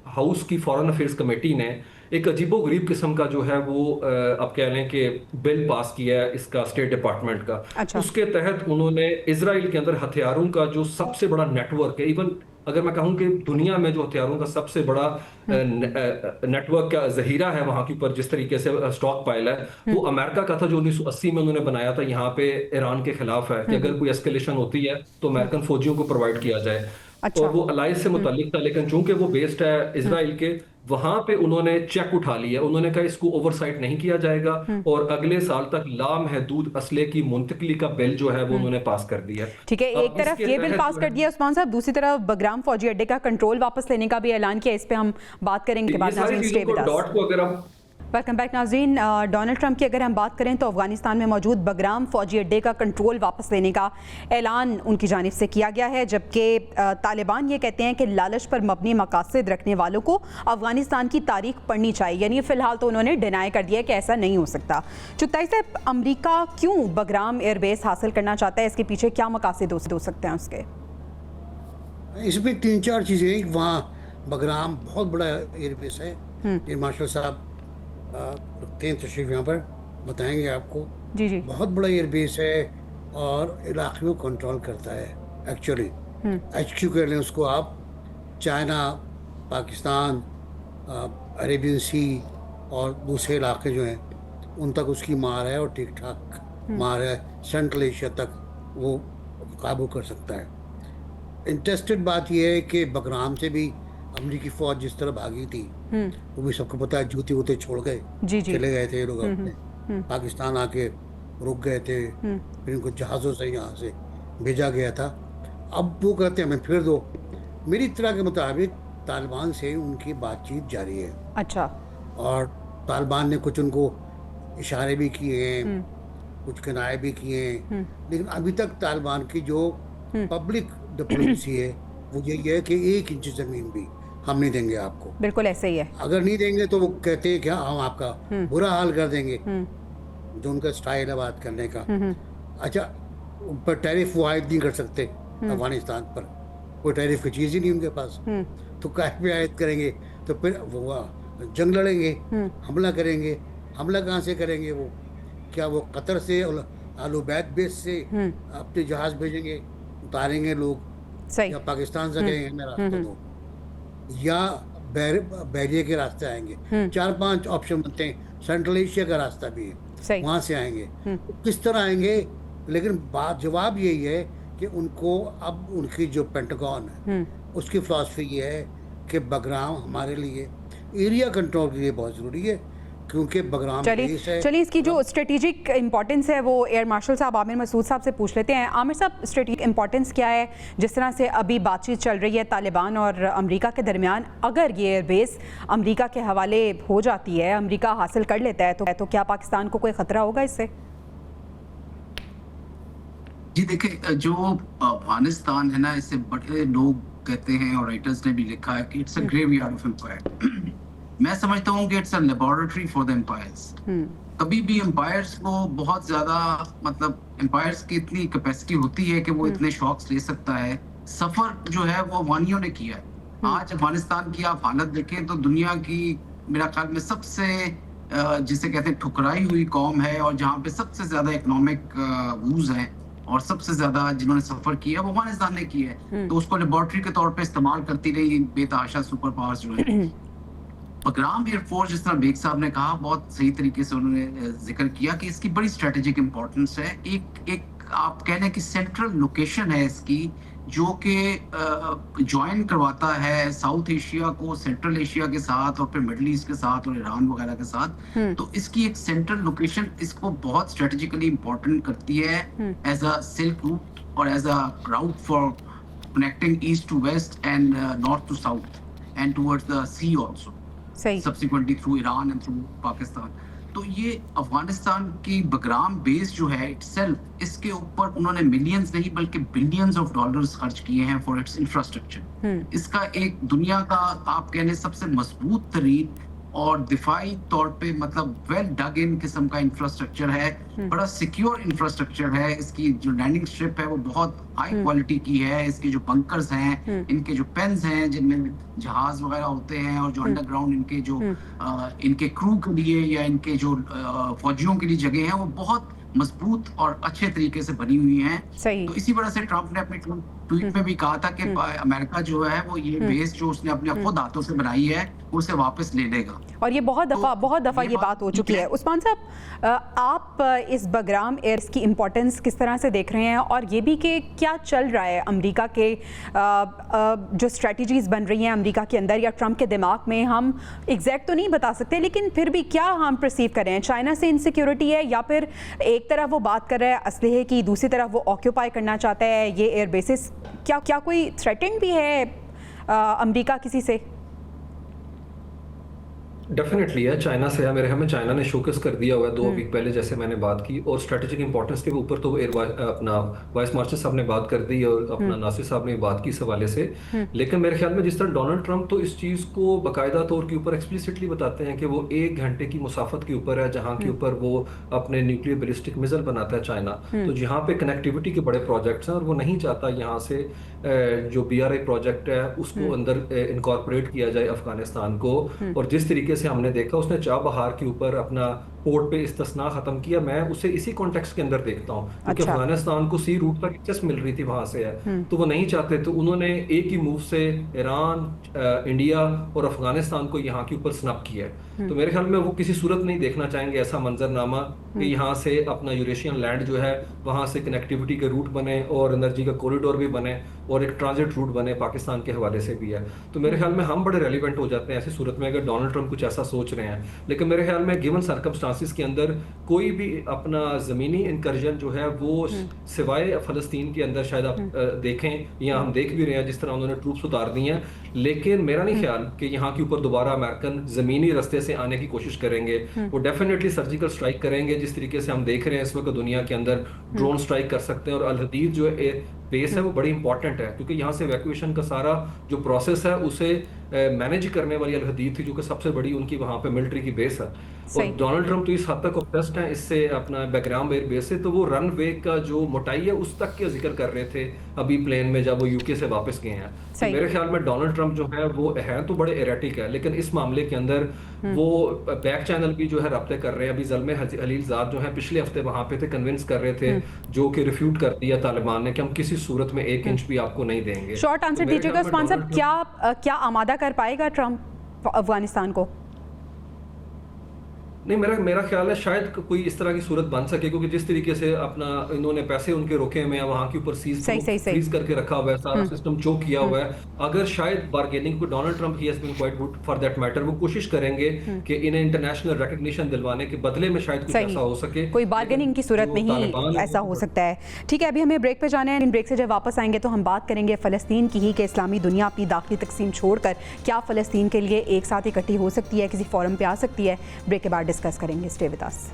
हाउस की फॉरेन अफेयर्स कमेटी ने एक अजीबोगरीब किस्म का जो है वो अब कह लें कि बिल पास किया है इसका, स्टेट डिपार्टमेंट का। अच्छा। उसके तहत उन्होंने इजराइल के अंदर हथियारों का जो सबसे बड़ा नेटवर्क है, इवन अगर मैं कहूँ कि दुनिया में जो हथियारों का सबसे बड़ा नेटवर्क का जहीरा है वहां के ऊपर, जिस तरीके से स्टॉक पाइल है, वो अमेरिका का था, जो 1980 में उन्होंने बनाया था यहाँ पे ईरान के खिलाफ है कि अगर कोई एस्केलेशन होती है तो अमेरिकन फौजियों को प्रोवाइड किया जाए। अच्छा। और वो अलायंस से मुतालिक था, लेकिन चूंकि वो बेस्ड है इसराइल के, वहां पे उन्होंने चेक उठा लिया, उन्होंने कहा इसको ओवरसाइट नहीं किया जाएगा और अगले साल तक लामहदूद असले की मुंतकली का बिल जो है वो उन्होंने पास कर दिया। ठीक है, एक तरफ ये बिल पास कर दिया उस्मान साहब, दूसरी तरफ बगराम फौजी अड्डे का कंट्रोल वापस लेने का भी ऐलान किया। इस पे हम बात करेंगे बाद। नाज़रीन स्टे विद अस। डॉट को अगर आप वेलकम बैक नाज़रीन। डोनाल्ड ट्रंप की अगर हम बात करें तो अफगानिस्तान में मौजूद बगराम फौजी अड्डे का कंट्रोल वापस लेने का ऐलान उनकी जानिब से किया गया है, जबकि तालिबान ये कहते हैं कि लालच पर मबनी मकासद रखने वालों को अफगानिस्तान की तारीख पढ़नी चाहिए। यानी फ़िलहाल तो उन्होंने डिनाई कर दिया कि ऐसा नहीं हो सकता। चुगताई साहब, अमरीका क्यों बगराम एयरबेस हासिल करना चाहता है? इसके पीछे क्या मकासद हो सकते हैं उसके? इसमें 3-4 चीज़ें। वहाँ बगराम बहुत बड़ा एयरबेस है, ये मार्शल साहब रखते हैं तशरीफ, यहाँ पर बताएंगे आपको। जी जी। बहुत बड़ा एयरबेस है और इलाके को कंट्रोल करता है। एक्चुअली HQ कह लें उसको आप। चाइना, पाकिस्तान, अरेबियन सी और दूसरे इलाके जो हैं उन तक उसकी मार है और ठीक ठाक मार है। सेंट्रल एशिया तक वो काबू कर सकता है। इंटरेस्टेड बात यह है कि बगराम से भी अमरीकी फौज जिस तरह भागी थी, वो भी सबको पता है, जूते वूते छोड़ गए, चले गए थे लोग अपने, पाकिस्तान आके रुक गए थे, फिर इनको जहाज़ों से यहाँ से भेजा गया था। अब वो कहते हैं हमें फिर दो। मेरी इत्तला के मुताबिक तालिबान से उनकी बातचीत जारी है। अच्छा। और तालिबान ने कुछ उनको इशारे भी किए हैं, कुछ किनारे भी किए हैं, लेकिन अभी तक तालिबान की जो पब्लिक डिप्लोमेसी है वो यही है कि 1 इंच ज़मीन भी हम नहीं देंगे आपको। बिल्कुल ऐसे ही है। अगर नहीं देंगे तो वो कहते हैं क्या हम आपका बुरा हाल कर देंगे, जो उनका स्टाइल है बात करने का। अच्छा, ऊपर टैरिफ वो आयद नहीं कर सकते अफगानिस्तान पर, कोई टैरिफ की चीज़ ही नहीं उनके पास, तो काहे पे आयद करेंगे? तो फिर वो जंग लड़ेंगे, हमला करेंगे। हमला कहाँ से करेंगे? वो क्या वो कतर से, आलूबैद बेस से अपने जहाज़ भेजेंगे, उतारेंगे लोग, या पाकिस्तान से करेंगे हमें रास्ता दो, या बैरियर के रास्ते आएंगे। 4-5 ऑप्शन बनते हैं। सेंट्रल एशिया का रास्ता भी है, वहाँ से आएंगे। किस तरह आएंगे? लेकिन बात जवाब यही है कि उनको अब उनकी जो पेंटागन है उसकी फिलॉसफी ये है कि बगराम हमारे लिए एरिया कंट्रोल के लिए बहुत ज़रूरी है, क्योंकि बगराम बेस है। चलिए, इसकी जो स्ट्रेटेजिक इंपॉर्टेंस है वो एयर मार्शल साहब आमिर मसूद साहब से पूछ लेते हैं। आमिर साहब, स्ट्रेटेजिक इंपॉर्टेंस क्या है जिस तरह से अभी बातचीत चल रही है तालिबान और अमेरिका के दरमियान? अगर ये एयरबेस अमेरिका के हवाले हो जाती है, अमेरिका हासिल कर लेता है, तो क्या पाकिस्तान को कोई खतरा होगा इससे? जी देखिए, जो अफगानिस्तान है ना, इससे बड़े लोग कहते हैं और राइटर्स ने भी लिखा है कि it's a graveyard of empire. मैं समझता हूँ कि it's a laboratory for the empires. कभी भी एम्पायर्स को बहुत ज्यादा, मतलब एम्पायर्स की इतनी कैपेसिटी होती है कि वो इतने शॉक्स ले सकता है। सफर जो है वो अफगानियों ने किया है। आज अफगानिस्तान की आप हालत देखें तो दुनिया की मेरा ख्याल में सबसे जिसे कहते हैं ठुकराई हुई कौम है, और जहाँ पे सबसे ज्यादा इकोनॉमिक वूज हैं और सबसे ज्यादा जिन्होंने सफर किया वो अफगानिस्तान ने किया है। तो उसको लेबोरेटरी के तौर पे इस्तेमाल करती रही बेतहाशा सुपर पावर्स जो है। बगराम एयरफोर्स, जिस तरह बेग साहब ने कहा, बहुत सही तरीके से उन्होंने जिक्र किया कि इसकी बड़ी स्ट्रेटेजिक इंपॉर्टेंस है। एक आप कह लें कि सेंट्रल लोकेशन है इसकी, जो कि ज्वाइन करवाता है साउथ एशिया को सेंट्रल एशिया के साथ और फिर मिडल ईस्ट के साथ और ईरान वगैरह के साथ। तो इसकी एक सेंट्रल लोकेशन इसको बहुत स्ट्रेटेजिकली इंपॉर्टेंट करती है एज अ सिल्क रूट और as a route for connecting east to west and north to south and towards the sea also, subsequently through Iran and through Pakistan। तो ये अफगानिस्तान की Bagram base जो है itself, इसके ऊपर उन्होंने मिलियंस नहीं बल्कि बिलियंस ऑफ डॉलर्स खर्च किए हैं फॉर इट्स इंफ्रास्ट्रक्चर। इसका एक दुनिया का आप कहने सबसे मजबूत तरीन और दिफाई तौर पे मतलब वेल डग इन किस्म का इंफ्रास्ट्रक्चर है, बड़ा सिक्योर इंफ्रास्ट्रक्चर है। इसकी जो लैंडिंग स्ट्रिप है वो बहुत हाई क्वालिटी की है। इसके जो बंकर्स हैं, इनके जो पेन्स हैं जिनमें जहाज वगैरह होते हैं, और जो अंडरग्राउंड इनके जो इनके क्रू के लिए या इनके जो फौजियों के लिए जगह है, वो बहुत मजबूत और अच्छे तरीके से बनी हुई हैं। सही। तो इसी वजह से ट्रंप ने अपने ट्वीट में भी कहा था कि अमेरिका जो है वो ये बेस जो उसने अपने खुद हाथों से बनाई है उसे वापस ले लेगा। और ये बहुत दफ़ा ये बात हो चुकी है। उस्मान साहब, आप इस बगराम एयर्स की इम्पोर्टेंस किस तरह से देख रहे हैं, और ये भी कि क्या चल रहा है अमेरिका के जो स्ट्रेटजीज बन रही हैं अमेरिका के अंदर या ट्रंप के दिमाग में, हम एग्जैक्ट तो नहीं बता सकते लेकिन फिर भी क्या हम परसीव कर रहे हैं? चाइना से इनसिक्योरिटी है, या फिर एक तरफ वो बात कर रहा है असलहे की, दूसरी तरफ वो ऑक्यूपाई करना चाहता है ये एयर बेसिस? क्या कोई थ्रेटेंड भी है अमेरिका किसी से? डेफिनेटली है, चाइना से है। मेरे ख्याल में चाइना ने शोकेस कर दिया हुआ है 2 वीक पहले, जैसे मैंने बात की, और स्ट्रेटेजिक इंपॉर्टेंस के ऊपर तो अपना वाइस मार्शल साहब ने बात कर दी और अपना नासिर साहब ने बात की इस हवाले से। लेकिन मेरे ख्याल में जिस तरह डोनाल्ड ट्रंप तो इस चीज़ को बाकायदा तौर के ऊपर एक्सप्लिसिटली बताते हैं कि वो 1 घंटे की मुसाफत के ऊपर है जहाँ के ऊपर वो अपने न्यूक्लियर बैलिस्टिक मिसाइल बनाता है चाइना। तो जहाँ पे कनेक्टिविटी के बड़े प्रोजेक्ट्स हैं और वो नहीं चाहता यहाँ से जो BRI प्रोजेक्ट है उसको अंदर इनकॉर्पोरेट किया जाए अफगानिस्तान को। और जिस तरीके से हमने देखा उसने चाबहार के ऊपर अपना पोर्ट पे इस्तिस्ना खत्म किया, मैं उसे इसी कॉन्टेक्स्ट के अंदर देखता हूँ, क्योंकि अच्छा। अफगानिस्तान को सी रूट पर एक्सेस मिल रही थी वहां से है, तो वो नहीं चाहते, तो उन्होंने एक ही मूव से ईरान, इंडिया और अफगानिस्तान को यहाँ के ऊपर स्नैप किया है। तो मेरे ख्याल में वो किसी सूरत नहीं देखना चाहेंगे ऐसा मंजरनामा कि यहाँ से अपना यूरेशियन लैंड जो है वहां से कनेक्टिविटी के रूट बने और एनर्जी का कॉरिडोर भी बने और एक ट्रांजिट रूट बने पाकिस्तान के हवाले से भी है। तो मेरे ख्याल में हम बड़े रेलिवेंट हो जाते हैं ऐसी सूरत में अगर डोनाल्ड ट्रंप कुछ ऐसा सोच रहे हैं। लेकिन मेरे ख्याल में गिवन सर्कमस्टांसिस के अंदर कोई भी अपना ज़मीनी इनकर्जन जो है वो सिवाय फ़लस्तीन के अंदर शायद आप देखें, या हम देख भी रहे हैं जिस तरह उन्होंने ट्रूप्स उतार दी हैं, लेकिन मेरा नहीं ख्याल कि यहाँ के ऊपर दोबारा अमेरिकन ज़मीनी रास्ते से आने की कोशिश करेंगे। वो डेफिनेटली सर्जिकल स्ट्राइक करेंगे, जिस तरीके से हम देख रहे हैं इस वक्त दुनिया के अंदर ड्रोन स्ट्राइक कर सकते हैं। और अल हदीद जो बेस है वो बड़ी इंपॉर्टेंट है, क्योंकि यहाँ से इवैक्यूएशन का सारा जो प्रोसेस है उसे मैनेज करने वाली अल हदीद थी, जो कि सबसे बड़ी उनकी वहाँ पे मिलिट्री की बेस है। और डोनाल्ड ट्रंप तो इस हद तक ऑब्सेस्ड हैं इससे, अपना बैकग्राउंड एयर बेस से, तो वो रनवे का जो मोटाई है उस तक के जिक्र कर रहे थे अभी प्लेन में जब वो यूके से वापस गए हैं। तो मेरे ख्याल में डोनाल्ड ट्रंप जो है वो है तो बड़े एरेटिक है, लेकिन इस मामले के अंदर वो बैक चैनल भी जो है रब्ते कर रहे हैं। अभी ज़ल्मे खलीलज़ाद जो है पिछले हफ्ते वहाँ पे थे, कन्विंस कर रहे थे, जो कि रिफ्यूट कर दिया तालिबान ने कि हम किसी सूरत में 1 इंच भी आपको नहीं देंगे। शॉर्ट आंसर दीजिएगा उस्मान साहब, क्या आमादा कर पाएगा ट्रंप अफगानिस्तान को? नहीं, मेरा ख्याल है शायद कोई इस तरह की सूरत बन सके, क्योंकि जिस तरीके से अपना इन्होंने पैसे उनके रोके हुए हैं, वहां के ऊपर फ्रीज करके रखा हुआ है, सारा सिस्टम चोक किया हुआ है। अगर शायद बार्गेनिंग को डोनाल्ड ट्रंप ही has been quite good for that matter, वो कोशिश करेंगे कि इन्हें इंटरनेशनल रिकग्निशन दिलवाने के बदले में शायद कुछ ऐसा हो सके, कोई बार्गेनिंग की सूरत में ही ऐसा हो सकता है। ठीक है, अभी हमें ब्रेक पे जाना है। इन ब्रेक से जब वापस आएंगे तो हम बात करेंगे फ़लस्तीन की ही, कि इस्लामी दुनिया अपनी दाखिली तकसीम छोड़कर क्या फ़लस्तीन के लिए एक साथ इकट्ठी हो सकती है, किसी फोरम पे आ सकती है। ब्रेक के बाद डिस्कस करेंगे। Stay with us.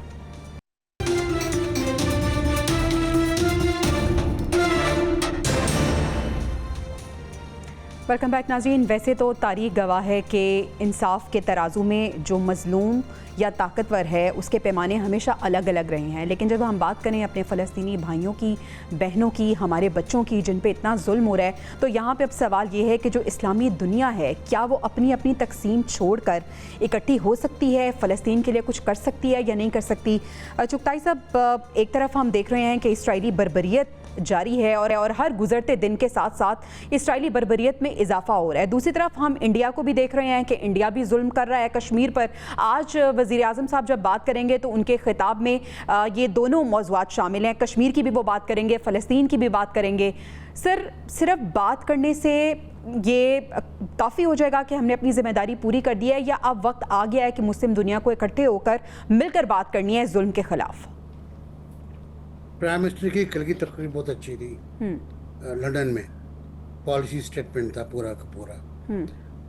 Welcome back नाज़रीन। वैसे तो तारीख गवाह है कि इंसाफ के तराजू में जो मज़लूम या ताकतवर है उसके पैमाने हमेशा अलग अलग रहे हैं, लेकिन जब हम बात करें अपने फ़लस्तीनी भाइयों की, बहनों की, हमारे बच्चों की जिन पे इतना जुल्म हो रहा है, तो यहाँ पे अब सवाल ये है कि जो इस्लामी दुनिया है क्या वो अपनी अपनी तकसीम छोड़कर इकट्ठी हो सकती है, फ़लस्तीन के लिए कुछ कर सकती है या नहीं कर सकती? चुगताई साहब, एक तरफ हम देख रहे हैं कि इसराइली बर्बरियत जारी है और हर गुजरते दिन के साथ साथ इसराइली बर्बरियत में इजाफा हो रहा है। दूसरी तरफ हम इंडिया को भी देख रहे हैं कि इंडिया भी जुल्म कर रहा है कश्मीर पर। आज वज़ीर आज़म साहब जब बात करेंगे तो उनके खिताब में ये दोनों मौज़ूआत शामिल हैं, कश्मीर की भी वो बात करेंगे, फ़लस्तीन की भी बात करेंगे। सर, सिर्फ बात करने से ये काफ़ी हो जाएगा कि हमने अपनी जिम्मेदारी पूरी कर दी है, या अब वक्त आ गया है कि मुस्लिम दुनिया को इकट्ठे होकर मिलकर बात करनी है जुल्म के खिलाफ? प्राइम मिनिस्टर की कल की तकरीर बहुत अच्छी थी लंदन में, पॉलिसी स्टेटमेंट था पूरा का पूरा।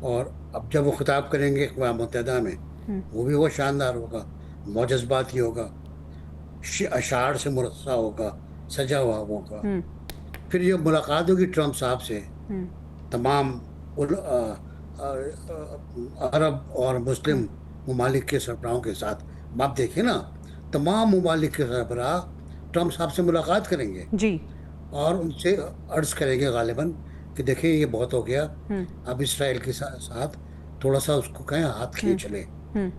और अब जब वो खिताब करेंगे अक़वाम मुत्तहिदा में, वो भी बहुत शानदार होगा, मौजज़बाती होगा, अशार से मुरस्सा होगा, सजा हुआ होगा। फिर जब मुलाकात होगी ट्रंप साहब से तमाम अरब और मुस्लिम ममालिक के सरबराहों के साथ, आप देखें ना, तमाम ममालिक के सरबराह ट्रंप साहब से मुलाकात करेंगे जी, और उनसे अर्ज़ करेंगे गालिबन कि देखें ये बहुत हो गया, अब इसराइल के साथ थोड़ा सा उसको कहें हाथ खींच ले,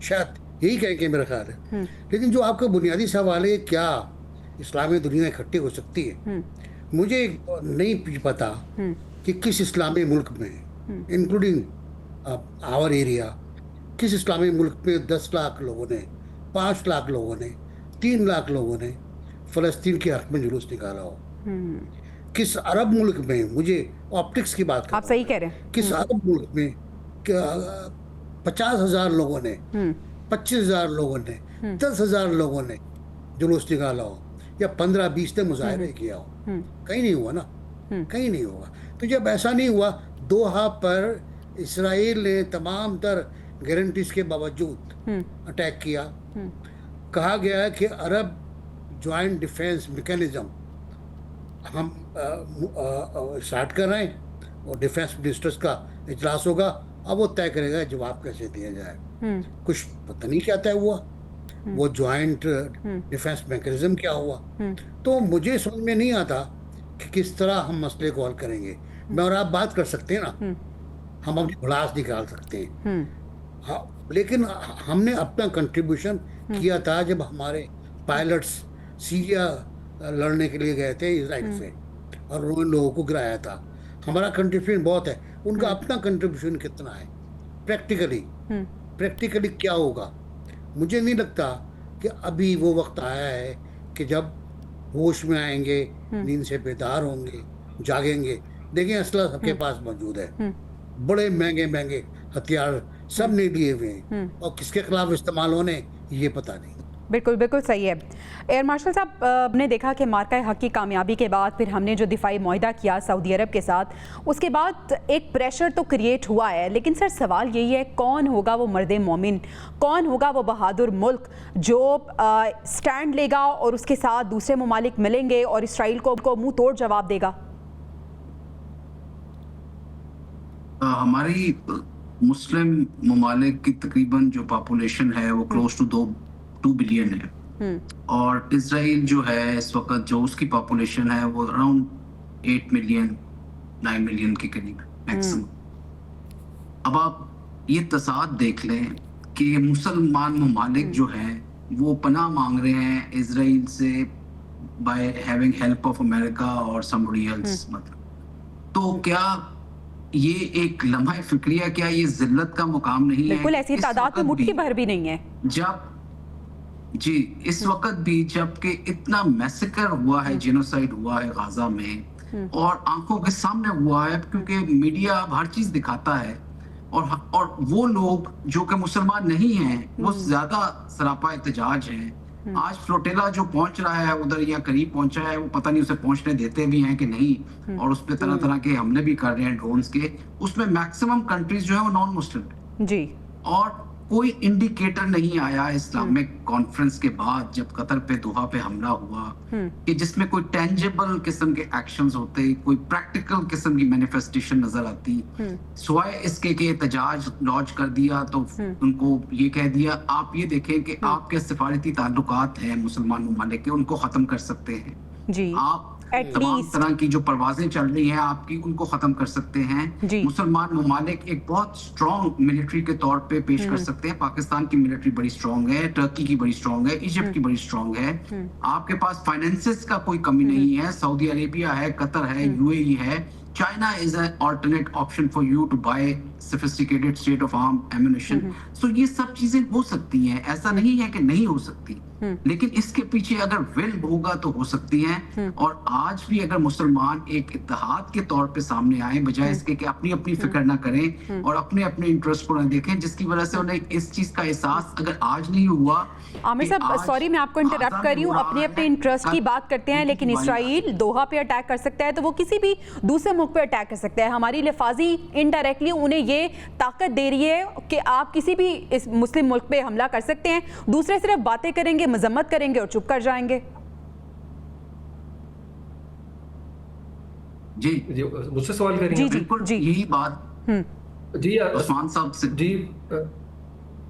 शायद यही कहेंगे मेरा ख्याल है। लेकिन जो आपका बुनियादी सवाल है, क्या इस्लामी दुनिया इकट्ठी हो सकती है। मुझे नहीं पता कि किस इस्लामी मुल्क में, इंक्लूडिंग आवर एरिया, किस इस्लामी मुल्क में 10 लाख लोगों ने, 5 लाख लोगों ने, 3 लाख लोगों ने फ़लस्तीन के हक में जुलूस निकाला हो। किस अरब मुल्क में, मुझे ऑप्टिक्स की बात कर आप सही कह रहे हैं। किस अरब मुल्क में 50,000 लोगों ने, 25,000 लोगों ने, 10,000 लोगों ने जुलूस निकाला हो, या 15-20 ने मुजाहरे किया हो? कहीं नहीं हुआ ना, कहीं नहीं हुआ। तो जब ऐसा नहीं हुआ, दोहा पर इसराइल ने तमाम तर गारंटीज के बावजूद अटैक किया। कहा गया है कि अरब जॉइंट डिफेंस मैकेनिज्म हम स्टार्ट कर रहे हैं और डिफेंस मिनिस्टर्स का इजलास होगा, अब वो तय करेगा जवाब कैसे दिया जाए। कुछ पता नहीं क्या तय हुआ, वो जॉइंट डिफेंस मैकेनिज्म क्या हुआ। तो मुझे समझ में नहीं आता कि किस तरह हम मसले को हल करेंगे। मैं और आप बात कर सकते हैं ना, हम अपनी भड़ास निकाल सकते हैं, हाँ, लेकिन हमने अपना कंट्रीब्यूशन किया था जब हमारे पायलट्स सीरिया लड़ने के लिए गए थे इजराइल से और उन लोगों को गिराया था। हमारा कंट्रीब्यूशन बहुत है, उनका अपना कंट्रीब्यूशन कितना है प्रैक्टिकली क्या होगा। मुझे नहीं लगता कि अभी वो वक्त आया है कि जब होश में आएंगे, नींद से बेदार होंगे, जागेंगे। देखिए असला सबके पास मौजूद है, बड़े महंगे महंगे हथियार सब ने लिए हुए हैं, और किसके खिलाफ इस्तेमाल होने ये पता नहीं। बिल्कुल बिल्कुल सही है। एयर मार्शल साहब, हमने देखा कि मार्का हक की कामयाबी के बाद फिर हमने जो दिफाई मुआहदा किया सऊदी अरब के साथ, उसके बाद एक प्रेशर तो क्रिएट हुआ है, लेकिन सर सवाल यही है, कौन होगा वो मर्द मोमिन, कौन होगा वो बहादुर मुल्क जो स्टैंड लेगा और उसके साथ दूसरे ममालिक मिलेंगे और इसराइल को मुंह तोड़ जवाब देगा? हमारी मुस्लिम ममालिक की तकरीबन जो पॉपुलेशन है वो क्लोज टू 2 बिलियन है, और इसराइल जो है इस वक्त जो उसकी पॉपुलेशन है वो अराउंड 8 मिलियन 9 मिलियन के करीब मैक्सिमम। अब आप ये तसाद देख लें कि मुसलमान ममालिक जो हैं वो पनाह मांग रहे हैं इसराइल से by having help of America और समबडी एल्स। मतलब तो क्या ये एक लम्हा फिक्रिया, क्या ये जिल्लत का मुकाम नहीं है? बिल्कुल, ऐसी तादाद में मुट्ठी भर भी नहीं है। जब जी इस वक्त भी जबकि इतना मैसेकर हुआ है, जेनोसाइड हुआ है गाजा में, और आंखों के सामने हुआ है, क्योंकि मीडिया अब हर चीज दिखाता है, और वो लोग जो कि मुसलमान नहीं हैं वो ज्यादा सरापा एहतजाज हैं। आज फ्लोटेला जो पहुंच रहा है उधर या करीब पहुंचा है, वो पता नहीं उसे पहुंचने देते भी हैं कि नहीं, और उस पर तरह तरह के हमले भी कर रहे हैं ड्रोन्स के। उसमें मैक्सिमम कंट्रीज जो है वो नॉन मुस्लिम है जी, और कोई इंडिकेटर नहीं आया इस्लामिक कॉन्फ्रेंस के बाद जब कतर पे दोहा पे हमला हुआ कि जिसमें कोई टेंजिबल किस्म के एक्शंस होते, कोई प्रैक्टिकल किस्म की मैनिफेस्टेशन नजर आती, सिवाय इसके कि एहतजाज लॉन्च कर दिया तो उनको ये कह दिया आप ये देखें कि आपके सिफारती ताल्लुकात हैं मुसलमान ममालिक के, उनको खत्म कर सकते हैं जी, आप तमाम तरह की जो परवाजें चल रही हैं आपकी उनको खत्म कर सकते हैं। मुसलमान ममालिक एक बहुत स्ट्रॉन्ग मिलिट्री के तौर पे पेश कर सकते हैं। पाकिस्तान की मिलिट्री बड़ी स्ट्रॉन्ग है, टर्की की बड़ी स्ट्रॉन्ग है, इजिप्ट की बड़ी स्ट्रॉन्ग है। आपके पास फाइनेंसेस का कोई कमी नहीं है, सऊदी अरेबिया है, कतर है, यूएई है, China is an alternate option for you to buy sophisticated state of arm ammunition. So ये सब चीजें हो सकती हैं, ऐसा नहीं है कि नहीं हो सकती, लेकिन इसके पीछे अगर विल होगा तो हो सकती हैं। और आज भी अगर मुसलमान एक इत्तेहाद के तौर पे सामने आए, बजाय इसके कि अपनी अपनी फिक्र ना करें और अपने अपने इंटरेस्ट को ना देखें, जिसकी वजह से उन्हें इस चीज का एहसास अगर आज नहीं हुआ। आमिर साहब सॉरी मैं आपको इंटरप्ट कर रही हूँ, अपने अपने इंटरेस्ट की बात करते हैं, लेकिन इसराइल दोहा पे अटैक कर सकता है तो वो किसी भी दूसरे मुल्क पे अटैक कर सकता है। हमारी लिफाजी इनडायरेक्टली उन्हें ये ताकत दे रही है कि आप किसी भी इस मुस्लिम मुल्क पे हमला कर सकते हैं, दूसरे सिर्फ बातें करेंगे, मजम्मत करेंगे और चुप कर जाएंगे। जी मुझसे सवाल करेंगे? जी बिल्कुल जी यही बात जी उस्मान साहब से।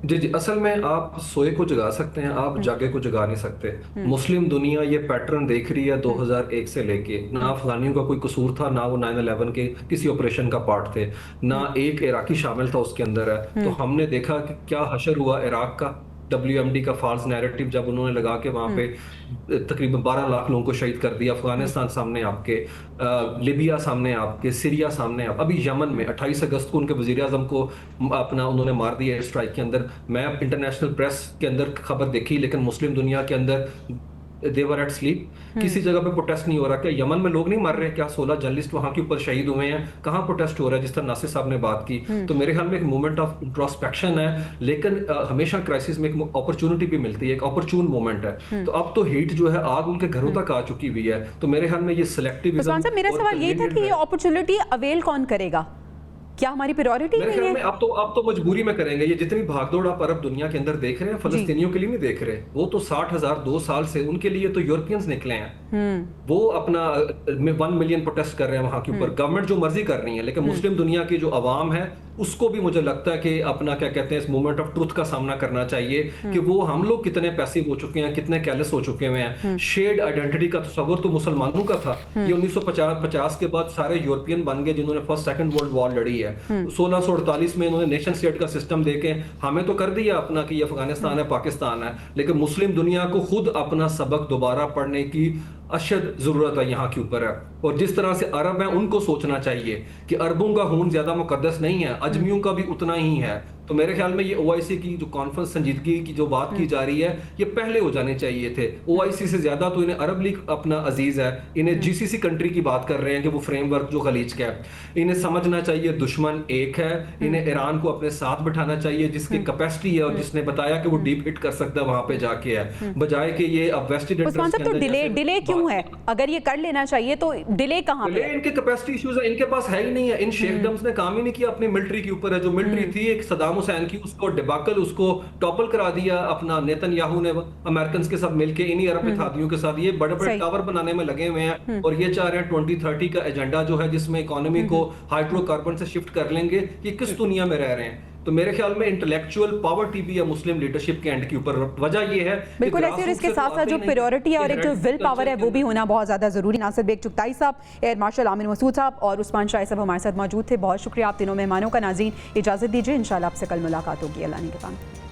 जी असल में आप सोए को जगा सकते हैं, आप जागे को जगा नहीं सकते। मुस्लिम दुनिया ये पैटर्न देख रही है 2001 से लेके, ना अफगानियों का कोई कसूर था, ना वो 9/11 के किसी ऑपरेशन का पार्ट थे, ना एक इराकी शामिल था उसके अंदर है। तो हमने देखा कि क्या हशर हुआ इराक का, WMD का फॉल्स नैरेटिव जब उन्होंने लगा के वहाँ पे तकरीबन 12 लाख लोगों को शहीद कर दिया, अफगानिस्तान सामने आपके, लिबिया सामने आपके, सीरिया सामने आप, अभी यमन में 28 अगस्त को उनके वजीर आजम को अपना उन्होंने मार दिया एयर स्ट्राइक के अंदर। मैं इंटरनेशनल प्रेस के अंदर खबर देखी, लेकिन मुस्लिम दुनिया के अंदर दे वर एट स्लीप, किसी जगह पे प्रोटेस्ट नहीं हो रहा। क्या यमन में लोग नहीं मर रहे? क्या 16 जर्नलिस्ट वहां के ऊपर शहीद हुए हैं? कहाँ प्रोटेस्ट हो रहा है? जिस तरह नासिर साहब ने बात की, तो मेरे ख्याल में एक मोमेंट ऑफ इंट्रोस्पेक्शन है, लेकिन हमेशा क्राइसिस में एक अपॉर्चुनिटी भी मिलती है, एक अपॉर्चुन मोमेंट है। तो अब तो हीट जो है आग उनके घरों तक आ चुकी हुई है। तो मेरे ख्याल में ये सिलेक्टिव, मेरा सवाल ये था कि ये अपॉर्चुनिटी अवेल कौन करेगा? क्या हमारी प्रायोरिटी नहीं है? अब तो मजबूरी में करेंगे। ये जितनी भागदौड़ आप अरब दुनिया के अंदर देख रहे हैं, फलस्तीनियों के लिए नहीं देख रहे। वो तो 60,000 2 साल से उनके लिए तो यूरोपियंस निकले हैं। वो अपना 1 मिलियन प्रोटेस्ट कर रहे हैं वहां के ऊपर, गवर्नमेंट जो मर्जी कर रही है, लेकिन मुस्लिम दुनिया की जो अवाम है उसको भी मुझे लगता है कि अपना क्या कहते हैं इस मोमेंट ऑफ ट्रुथ का सामना करना चाहिए कि वो हम लोग कितने पैसिव हो चुके हैं, कितने केयरलेस हो चुके हुए हैं। शेयर्ड आइडेंटिटी का तस्वर तो मुसलमानों का था। ये 1950 के बाद सारे यूरोपियन बन गए जिन्होंने फर्स्ट सेकंड वर्ल्ड वॉर लड़ी है। 1648 में इन्होंने नेशन स्टेट का सिस्टम देके हमें तो कर दिया अपना कि ये अफगानिस्तान है, पाकिस्तान है, लेकिन मुस्लिम दुनिया को खुद अपना सबक दोबारा पढ़ने की अशद जरूरत है यहाँ के ऊपर है। और जिस तरह से अरब हैं उनको सोचना चाहिए कि अरबों का खून ज्यादा मुकद्दस नहीं है, अजमियों का भी उतना ही है। तो मेरे ख्याल में ये OIC की जो कॉन्फ्रेंस संजीदगी की जो बात की जा रही है, ये पहले हो जाने चाहिए थे। OIC से ज्यादा तो इन्हें अरब लीग अपना अजीज है, इन्हें GCC कंट्री की बात कर रहे हैं कि वो फ्रेमवर्क जो खलीज का है, इन्हें समझना चाहिए दुश्मन एक है। इन्हें ईरान को अपने साथ बिठाना चाहिए जिसकी कैपेसिटी है और जिसने बताया कि वो डीप हिट कर सकता है वहां पे जाके है, बजाय कि ये अब वेस्टेड इंटरेस्ट के अंदर डिले क्यों है? अगर ये कर लेना चाहिए तो डिले कहां पे? इनके कैपेसिटी इश्यूज है, इनके पास है ही नहीं है। इन शेखडम्स ने काम ही नहीं किया अपनी मिलिट्री के ऊपर है। जो मिलिट्री थी एक सदाम हुसैन की, उसको डिबाकल, उसको टॉपल करा दिया अपना नेतन्याहू ने अमेरिकन के साथ मिलके, इन्हीं अरब इत्तेहादियों के साथ। ये बड़े बड़े टावर बनाने में लगे हुए हैं और ये चाह रहे हैं 2030 का एजेंडा जो है जिसमें इकोनॉमी को हाइड्रोकार्बन से शिफ्ट कर लेंगे। ये किस दुनिया में रह रहे हैं? तो मेरे ख्याल में इंटेलेक्चुअल पॉवर्टी भी है मुस्लिम लीडरशिप के एंड के ऊपर। वजह ये है बिल्कुल ऐसे, और इसके साथ साथ जो प्रायोरिटी है और एक जो विल पावर है वो भी होना बहुत ज्यादा जरूरी। नासिर बेग चुगताई साहब, एयर मार्शल आमिर मसूद साहब और उस्मान शाह साहब हमारे साथ मौजूद थे। बहुत शुक्रिया आप तीनों मेहमानों का। नाज़रीन इजाजत दीजिए, इंशाल्लाह आपसे कल मुलाकात होगी। अल्लाह ने के पास।